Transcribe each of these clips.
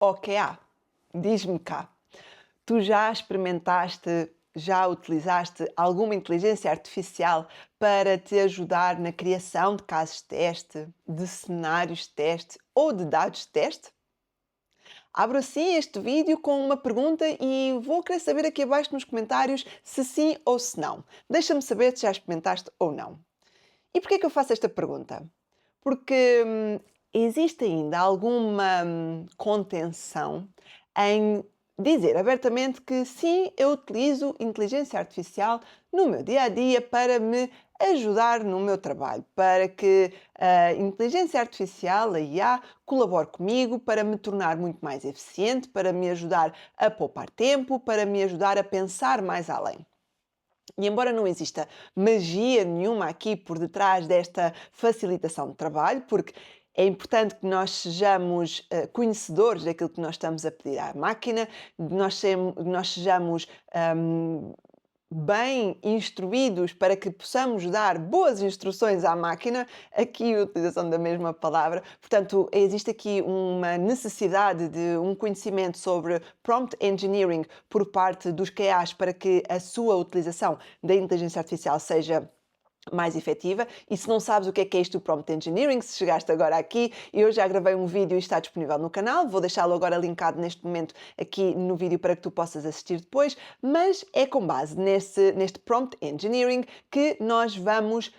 OKA, diz-me cá, tu já experimentaste, já utilizaste alguma inteligência artificial para te ajudar na criação de casos de teste, de cenários de teste ou de dados de teste? Abro assim este vídeo com uma pergunta e vou querer saber aqui abaixo nos comentários se sim ou se não. Deixa-me saber se já experimentaste ou não. E porquê que eu faço esta pergunta? Porque existe ainda alguma contenção em dizer abertamente que sim, eu utilizo inteligência artificial no meu dia a dia para me ajudar no meu trabalho, para que a inteligência artificial, a IA, colabore comigo para me tornar muito mais eficiente, para me ajudar a poupar tempo, para me ajudar a pensar mais além. E embora não exista magia nenhuma aqui por detrás desta facilitação de trabalho, porque é importante que nós sejamos conhecedores daquilo que nós estamos a pedir à máquina, nós sejamos hum, bem instruídos para que possamos dar boas instruções à máquina, aqui a utilização da mesma palavra. Portanto, existe aqui uma necessidade de um conhecimento sobre prompt engineering por parte dos QAs para que a sua utilização da inteligência artificial seja mais efetiva. E se não sabes o que é isto do Prompt Engineering, se chegaste agora aqui, eu já gravei um vídeo e está disponível no canal, vou deixá-lo agora linkado neste momento aqui no vídeo para que tu possas assistir depois, mas é com base neste Prompt Engineering que nós vamos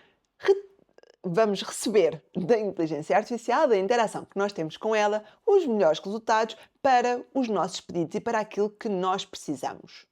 receber da inteligência artificial, da interação que nós temos com ela, os melhores resultados para os nossos pedidos e para aquilo que nós precisamos.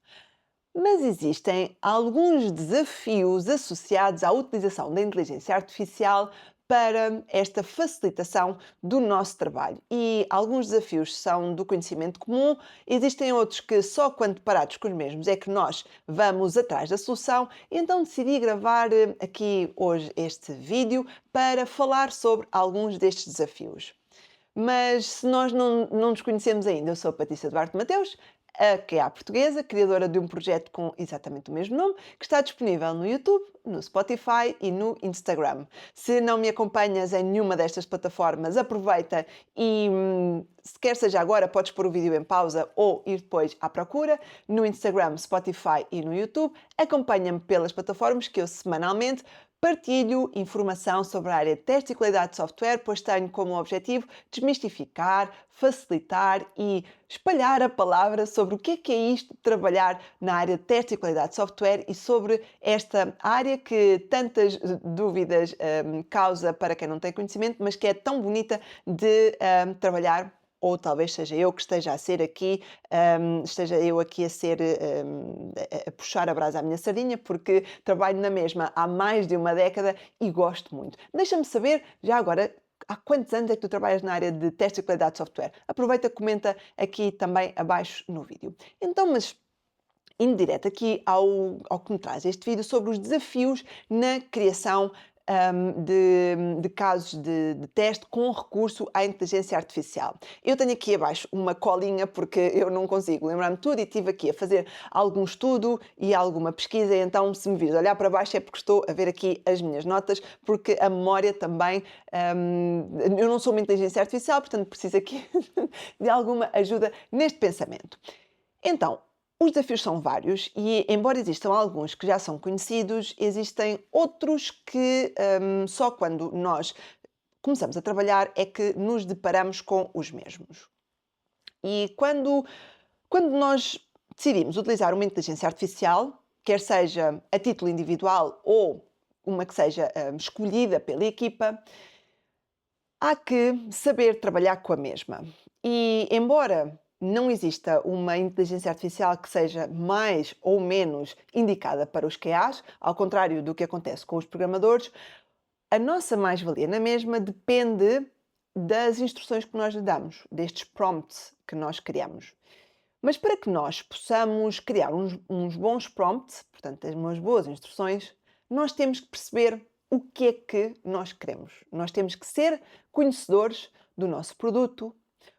Mas existem alguns desafios associados à utilização da inteligência artificial para esta facilitação do nosso trabalho. E alguns desafios são do conhecimento comum, existem outros que só quando deparados com os mesmos é que nós vamos atrás da solução. Então decidi gravar aqui hoje este vídeo para falar sobre alguns destes desafios. Mas se nós não nos conhecemos ainda, eu sou a Patrícia Duarte Mateus, a QA portuguesa, criadora de um projeto com exatamente o mesmo nome, que está disponível no YouTube, no Spotify e no Instagram. Se não me acompanhas em nenhuma destas plataformas, aproveita e, se quer seja agora, podes pôr o vídeo em pausa ou ir depois à procura. No Instagram, Spotify e no YouTube, acompanha-me pelas plataformas que eu semanalmente partilho informação sobre a área de teste e qualidade de software, pois tenho como objetivo desmistificar, facilitar e espalhar a palavra sobre o que é isto de trabalhar na área de teste e qualidade de software e sobre esta área que tantas dúvidas causa para quem não tem conhecimento, mas que é tão bonita de trabalhar. Ou talvez seja eu que esteja a ser aqui, esteja eu aqui a ser, a puxar a brasa à minha sardinha, porque trabalho na mesma há mais de uma década e gosto muito. Deixa-me saber, já agora, há quantos anos é que tu trabalhas na área de teste e qualidade de software? Aproveita, comenta aqui também abaixo no vídeo. Então, mas indo direto aqui ao que me traz este vídeo sobre os desafios na criação de casos de teste com recurso à inteligência artificial. Eu tenho aqui abaixo uma colinha porque eu não consigo lembrar-me tudo e estive aqui a fazer algum estudo e alguma pesquisa, e então se me vires olhar para baixo é porque estou a ver aqui as minhas notas, porque a memória também, eu não sou uma inteligência artificial, portanto preciso aqui de alguma ajuda neste pensamento. Então, os desafios são vários e, embora existam alguns que já são conhecidos, existem outros que só quando nós começamos a trabalhar é que nos deparamos com os mesmos. E quando nós decidimos utilizar uma inteligência artificial, quer seja a título individual ou uma que seja escolhida pela equipa, há que saber trabalhar com a mesma. E embora não exista uma inteligência artificial que seja mais ou menos indicada para os QAs, ao contrário do que acontece com os programadores, a nossa mais-valia na mesma depende das instruções que nós lhe damos, destes prompts que nós criamos. Mas para que nós possamos criar uns bons prompts, portanto, umas boas instruções, nós temos que perceber o que é que nós queremos. Nós temos que ser conhecedores do nosso produto,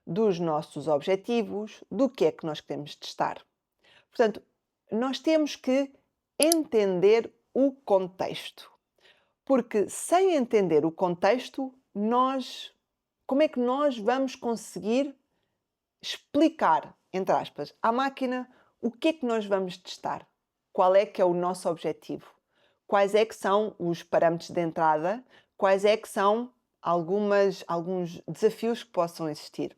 dos nossos objetivos, do que é que nós queremos testar. Portanto, nós temos que entender o contexto. Porque sem entender o contexto, como é que nós vamos conseguir explicar, entre aspas, à máquina o que é que nós vamos testar, qual é que é o nosso objetivo, quais é que são os parâmetros de entrada, quais é que são alguns desafios que possam existir.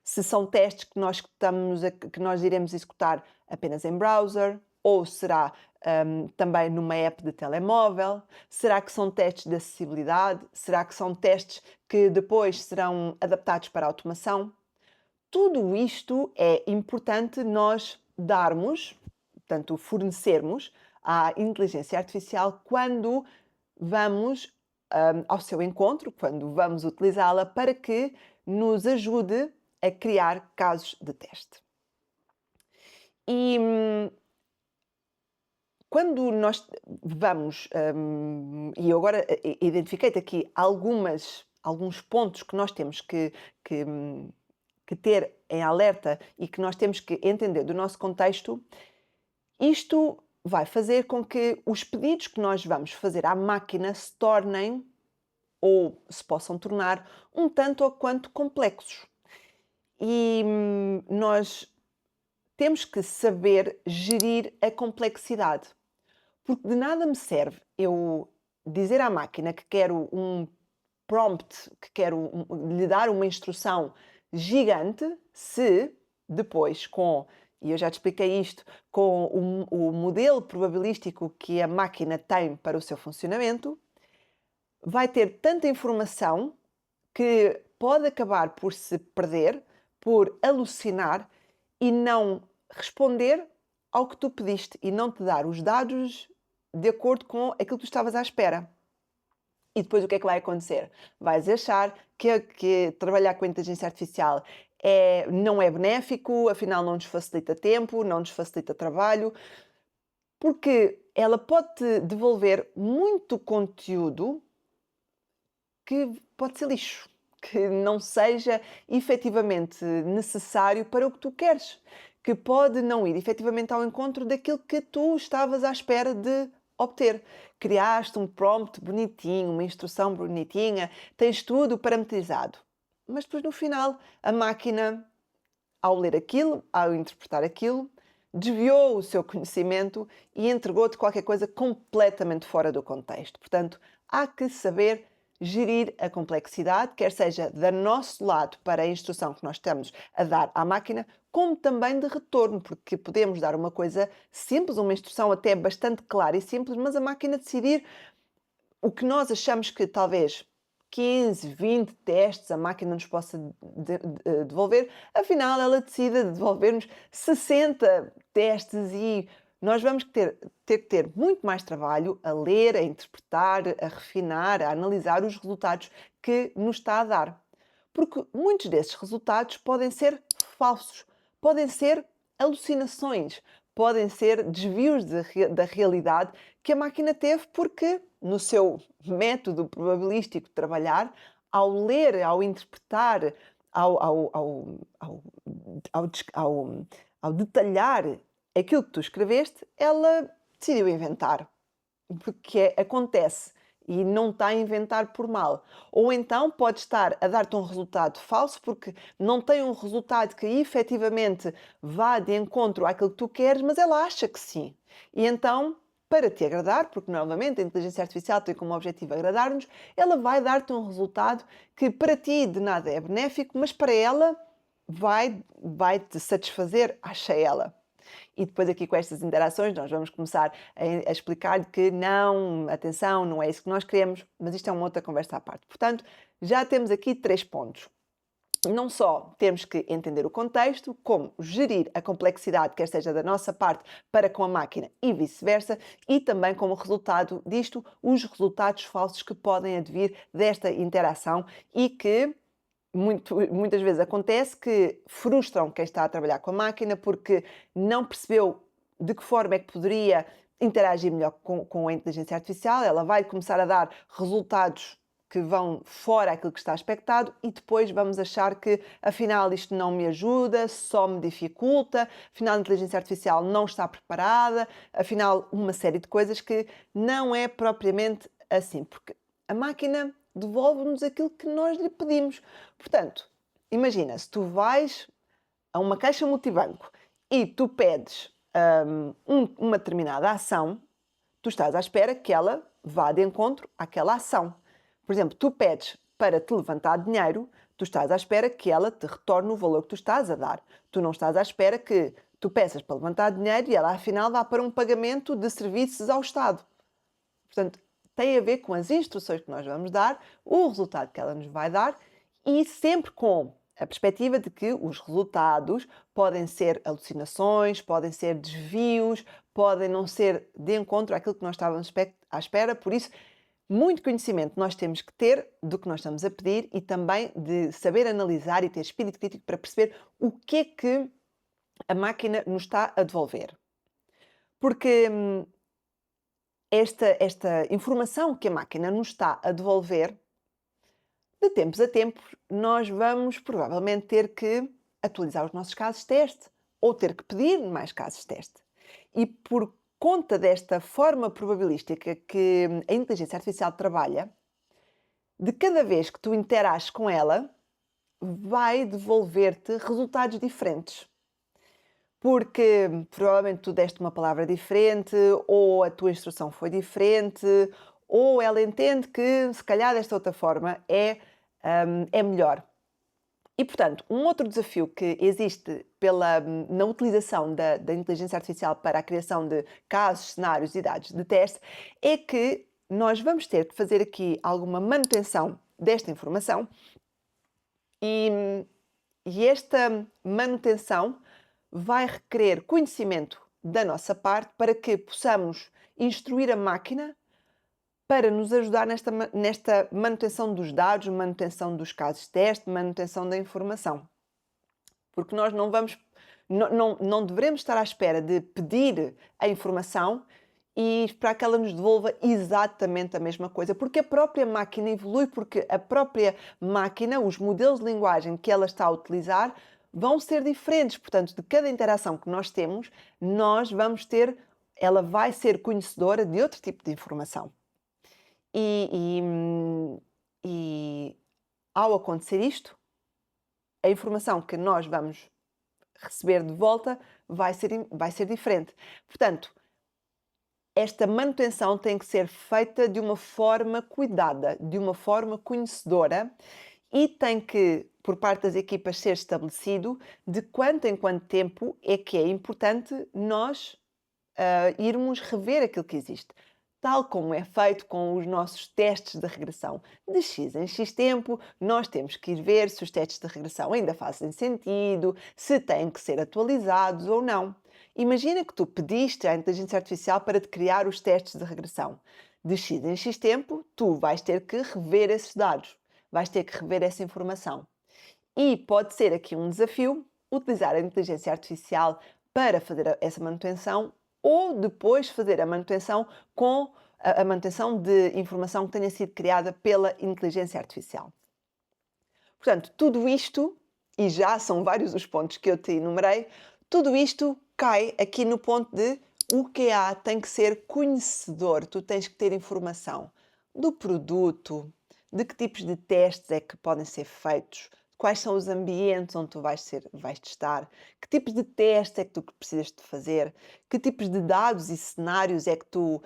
Se são testes que nós iremos executar apenas em browser, ou será também numa app de telemóvel? Será que são testes de acessibilidade? Será que são testes que depois serão adaptados para a automação? Tudo isto é importante nós darmos, portanto, fornecermos à inteligência artificial quando vamos ao seu encontro, quando vamos utilizá-la para que nos ajude a criar casos de teste. E quando nós vamos, e eu agora identifiquei-te aqui alguns pontos que nós temos que, hum, que ter em alerta e que nós temos que entender do nosso contexto, isto vai fazer com que os pedidos que nós vamos fazer à máquina se tornem ou se possam tornar um tanto ou quanto complexos. E nós temos que saber gerir a complexidade, porque de nada me serve eu dizer à máquina que quero um prompt, que quero lhe dar uma instrução gigante, se depois e eu já te expliquei isto, com o modelo probabilístico que a máquina tem para o seu funcionamento, vai ter tanta informação que pode acabar por se perder, por alucinar e não responder ao que tu pediste e não te dar os dados de acordo com aquilo que tu estavas à espera. E depois o que é que vai acontecer? Vais achar que trabalhar com a inteligência artificial não é benéfico, afinal não nos facilita tempo, não nos facilita trabalho, porque ela pode-te devolver muito conteúdo que pode ser lixo, que não seja efetivamente necessário para o que tu queres, que pode não ir efetivamente ao encontro daquilo que tu estavas à espera de obter. Criaste um prompt bonitinho, uma instrução bonitinha, tens tudo parametrizado. Mas depois no final a máquina, ao ler aquilo, ao interpretar aquilo, desviou o seu conhecimento e entregou-te qualquer coisa completamente fora do contexto. Portanto, há que saber gerir a complexidade, quer seja do nosso lado para a instrução que nós estamos a dar à máquina, como também de retorno, porque podemos dar uma coisa simples, uma instrução até bastante clara e simples, mas a máquina decidir o que nós achamos que talvez 15, 20 testes a máquina nos possa devolver, afinal ela decide devolver-nos 60 testes e nós vamos ter que ter muito mais trabalho a ler, a interpretar, a refinar, a analisar os resultados que nos está a dar. Porque muitos desses resultados podem ser falsos, podem ser alucinações, podem ser desvios da realidade que a máquina teve porque, no seu método probabilístico de trabalhar, ao ler, ao interpretar, ao, ao, ao, ao, ao detalhar aquilo que tu escreveste, ela decidiu inventar. Porque acontece e não está a inventar por mal. Ou então pode estar a dar-te um resultado falso porque não tem um resultado que efetivamente vá de encontro àquilo que tu queres, mas ela acha que sim. E então, para te agradar, porque novamente a inteligência artificial tem como objetivo agradar-nos, ela vai dar-te um resultado que para ti de nada é benéfico, mas para ela vai-te satisfazer, acha ela. E depois aqui com estas interações nós vamos começar a explicar que não, atenção, não é isso que nós queremos, mas isto é uma outra conversa à parte. Portanto, já temos aqui 3 pontos. Não só temos que entender o contexto, como gerir a complexidade, quer seja da nossa parte para com a máquina e vice-versa, e também como resultado disto, os resultados falsos que podem advir desta interação e que muitas vezes acontece que frustram quem está a trabalhar com a máquina porque não percebeu de que forma é que poderia interagir melhor com a inteligência artificial. Ela vai começar a dar resultados que vão fora aquilo que está expectado e depois vamos achar que afinal isto não me ajuda, só me dificulta, afinal a inteligência artificial não está preparada, afinal uma série de coisas que não é propriamente assim, porque a máquina devolve-nos aquilo que nós lhe pedimos. Portanto, imagina, se tu vais a uma caixa multibanco e tu pedes uma determinada ação, tu estás à espera que ela vá de encontro àquela ação. Por exemplo, tu pedes para te levantar dinheiro, tu estás à espera que ela te retorne o valor que tu estás a dar. Tu não estás à espera que tu peças para levantar dinheiro e ela afinal vá para um pagamento de serviços ao Estado. Portanto, tem a ver com as instruções que nós vamos dar, o resultado que ela nos vai dar e sempre com a perspectiva de que os resultados podem ser alucinações, podem ser desvios, podem não ser de encontro àquilo que nós estávamos à espera. Por isso, muito conhecimento nós temos que ter do que nós estamos a pedir e também de saber analisar e ter espírito crítico para perceber o que é que a máquina nos está a devolver. Porque esta informação que a máquina nos está a devolver, de tempos a tempos, nós vamos provavelmente ter que atualizar os nossos casos de teste ou ter que pedir mais casos de teste. E por conta desta forma probabilística que a inteligência artificial trabalha, de cada vez que tu interages com ela, vai devolver-te resultados diferentes. Porque provavelmente tu deste uma palavra diferente, ou a tua instrução foi diferente, ou ela entende que se calhar desta outra forma é melhor. E, portanto, um outro desafio que existe na utilização da inteligência artificial para a criação de casos, cenários e dados de teste é que nós vamos ter de fazer aqui alguma manutenção desta informação e esta manutenção vai requerer conhecimento da nossa parte para que possamos instruir a máquina para nos ajudar nesta manutenção dos dados, manutenção dos casos de teste, manutenção da informação. Porque nós não devemos estar à espera de pedir a informação e esperar que ela nos devolva exatamente a mesma coisa, porque a própria máquina evolui, porque a própria máquina, os modelos de linguagem que ela está a utilizar, vão ser diferentes. Portanto, de cada interação que nós temos, ela vai ser conhecedora de outro tipo de informação. E ao acontecer isto, a informação que nós vamos receber de volta vai ser diferente. Portanto, esta manutenção tem que ser feita de uma forma cuidada, de uma forma conhecedora e tem que, por parte das equipas, ser estabelecido de quanto em quanto tempo é que é importante nós irmos rever aquilo que existe. Tal como é feito com os nossos testes de regressão. De X em X tempo, nós temos que ir ver se os testes de regressão ainda fazem sentido, se têm que ser atualizados ou não. Imagina que tu pediste à inteligência artificial para te criar os testes de regressão. De X em X tempo, tu vais ter que rever esses dados, vais ter que rever essa informação. E pode ser aqui um desafio utilizar a inteligência artificial para fazer essa manutenção ou depois fazer a manutenção com a manutenção de informação que tenha sido criada pela inteligência artificial. Portanto, tudo isto, e já são vários os pontos que eu te enumerei, tudo isto cai aqui no ponto de o QA tem que ser conhecedor, tu tens que ter informação do produto, de que tipos de testes é que podem ser feitos, quais são os ambientes onde tu vais testar, que tipos de testes é que tu precisas de fazer, que tipos de dados e cenários é que tu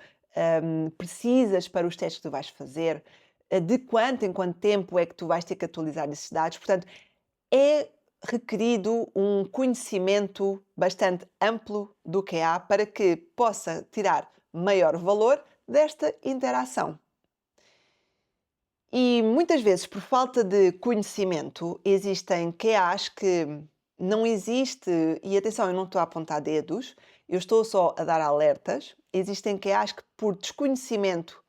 precisas para os testes que tu vais fazer, de quanto em quanto tempo é que tu vais ter que atualizar esses dados. Portanto, é requerido um conhecimento bastante amplo do QA para que possa tirar maior valor desta interação. E muitas vezes, por falta de conhecimento, existem QAs que não existe, e atenção, eu não estou a apontar dedos, eu estou só a dar alertas. Existem QAs que, por desconhecimento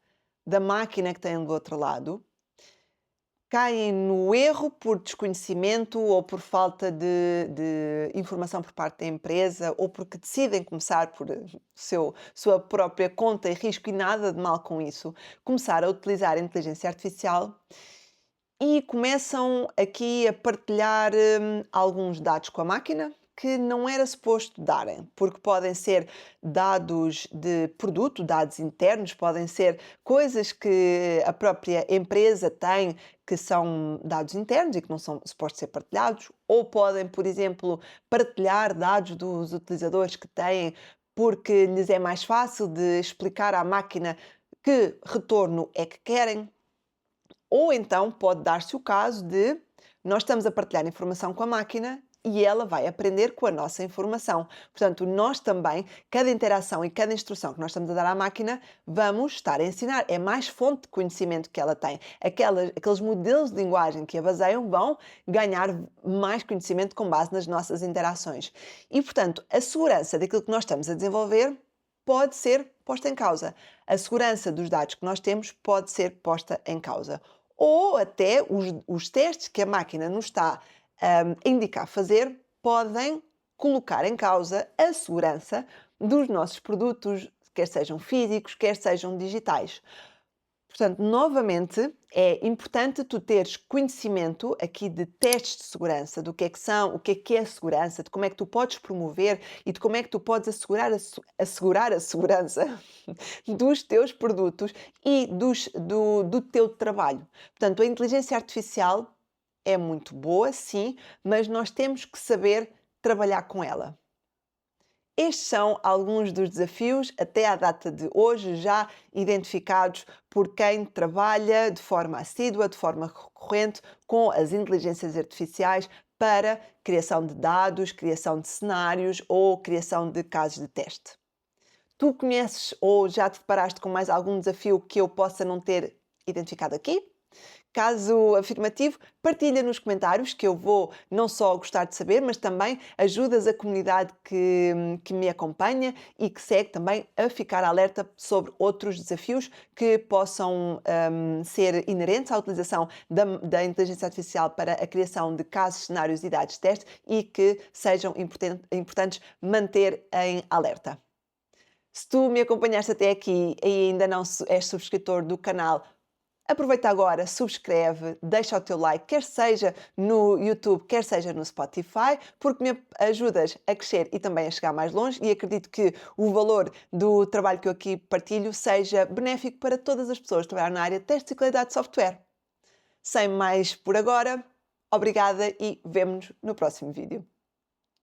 da máquina que têm do outro lado, caem no erro por desconhecimento ou por falta de informação por parte da empresa ou porque decidem começar por sua própria conta e risco e nada de mal com isso, começar a utilizar a inteligência artificial e começam aqui a partilhar alguns dados com a máquina, que não era suposto darem, porque podem ser dados de produto, dados internos, podem ser coisas que a própria empresa tem que são dados internos e que não são supostos ser partilhados, ou podem, por exemplo, partilhar dados dos utilizadores que têm porque lhes é mais fácil de explicar à máquina que retorno é que querem. Ou então pode dar-se o caso de nós estamos a partilhar informação com a máquina e ela vai aprender com a nossa informação. Portanto, nós também, cada interação e cada instrução que nós estamos a dar à máquina, vamos estar a ensinar. É mais fonte de conhecimento que ela tem. Aqueles modelos de linguagem que a baseiam vão ganhar mais conhecimento com base nas nossas interações. E, portanto, a segurança daquilo que nós estamos a desenvolver pode ser posta em causa. A segurança dos dados que nós temos pode ser posta em causa. Ou até os testes que a máquina nos está a indicar fazer podem colocar em causa a segurança dos nossos produtos, quer sejam físicos, quer sejam digitais. Portanto, novamente, é importante tu teres conhecimento aqui de testes de segurança, do que é que são, o que é a segurança, de como é que tu podes promover e de como é que tu podes assegurar a segurança dos teus produtos e do teu trabalho. Portanto, a inteligência artificial é muito boa, sim, mas nós temos que saber trabalhar com ela. Estes são alguns dos desafios, até à data de hoje, já identificados por quem trabalha de forma assídua, de forma recorrente, com as inteligências artificiais para criação de dados, criação de cenários ou criação de casos de teste. Tu conheces ou já te deparaste com mais algum desafio que eu possa não ter identificado aqui? Caso afirmativo, partilha nos comentários que eu vou não só gostar de saber, mas também ajudas a comunidade que me acompanha e que segue também a ficar alerta sobre outros desafios que possam ser inerentes à utilização da inteligência artificial para a criação de casos, cenários e dados de teste e que sejam importantes manter em alerta. Se tu me acompanhaste até aqui e ainda não és subscritor do canal, aproveita agora, subscreve, deixa o teu like, quer seja no YouTube, quer seja no Spotify, porque me ajudas a crescer e também a chegar mais longe e acredito que o valor do trabalho que eu aqui partilho seja benéfico para todas as pessoas que trabalham na área de testes e qualidade de software. Sem mais por agora, obrigada e vemo-nos no próximo vídeo.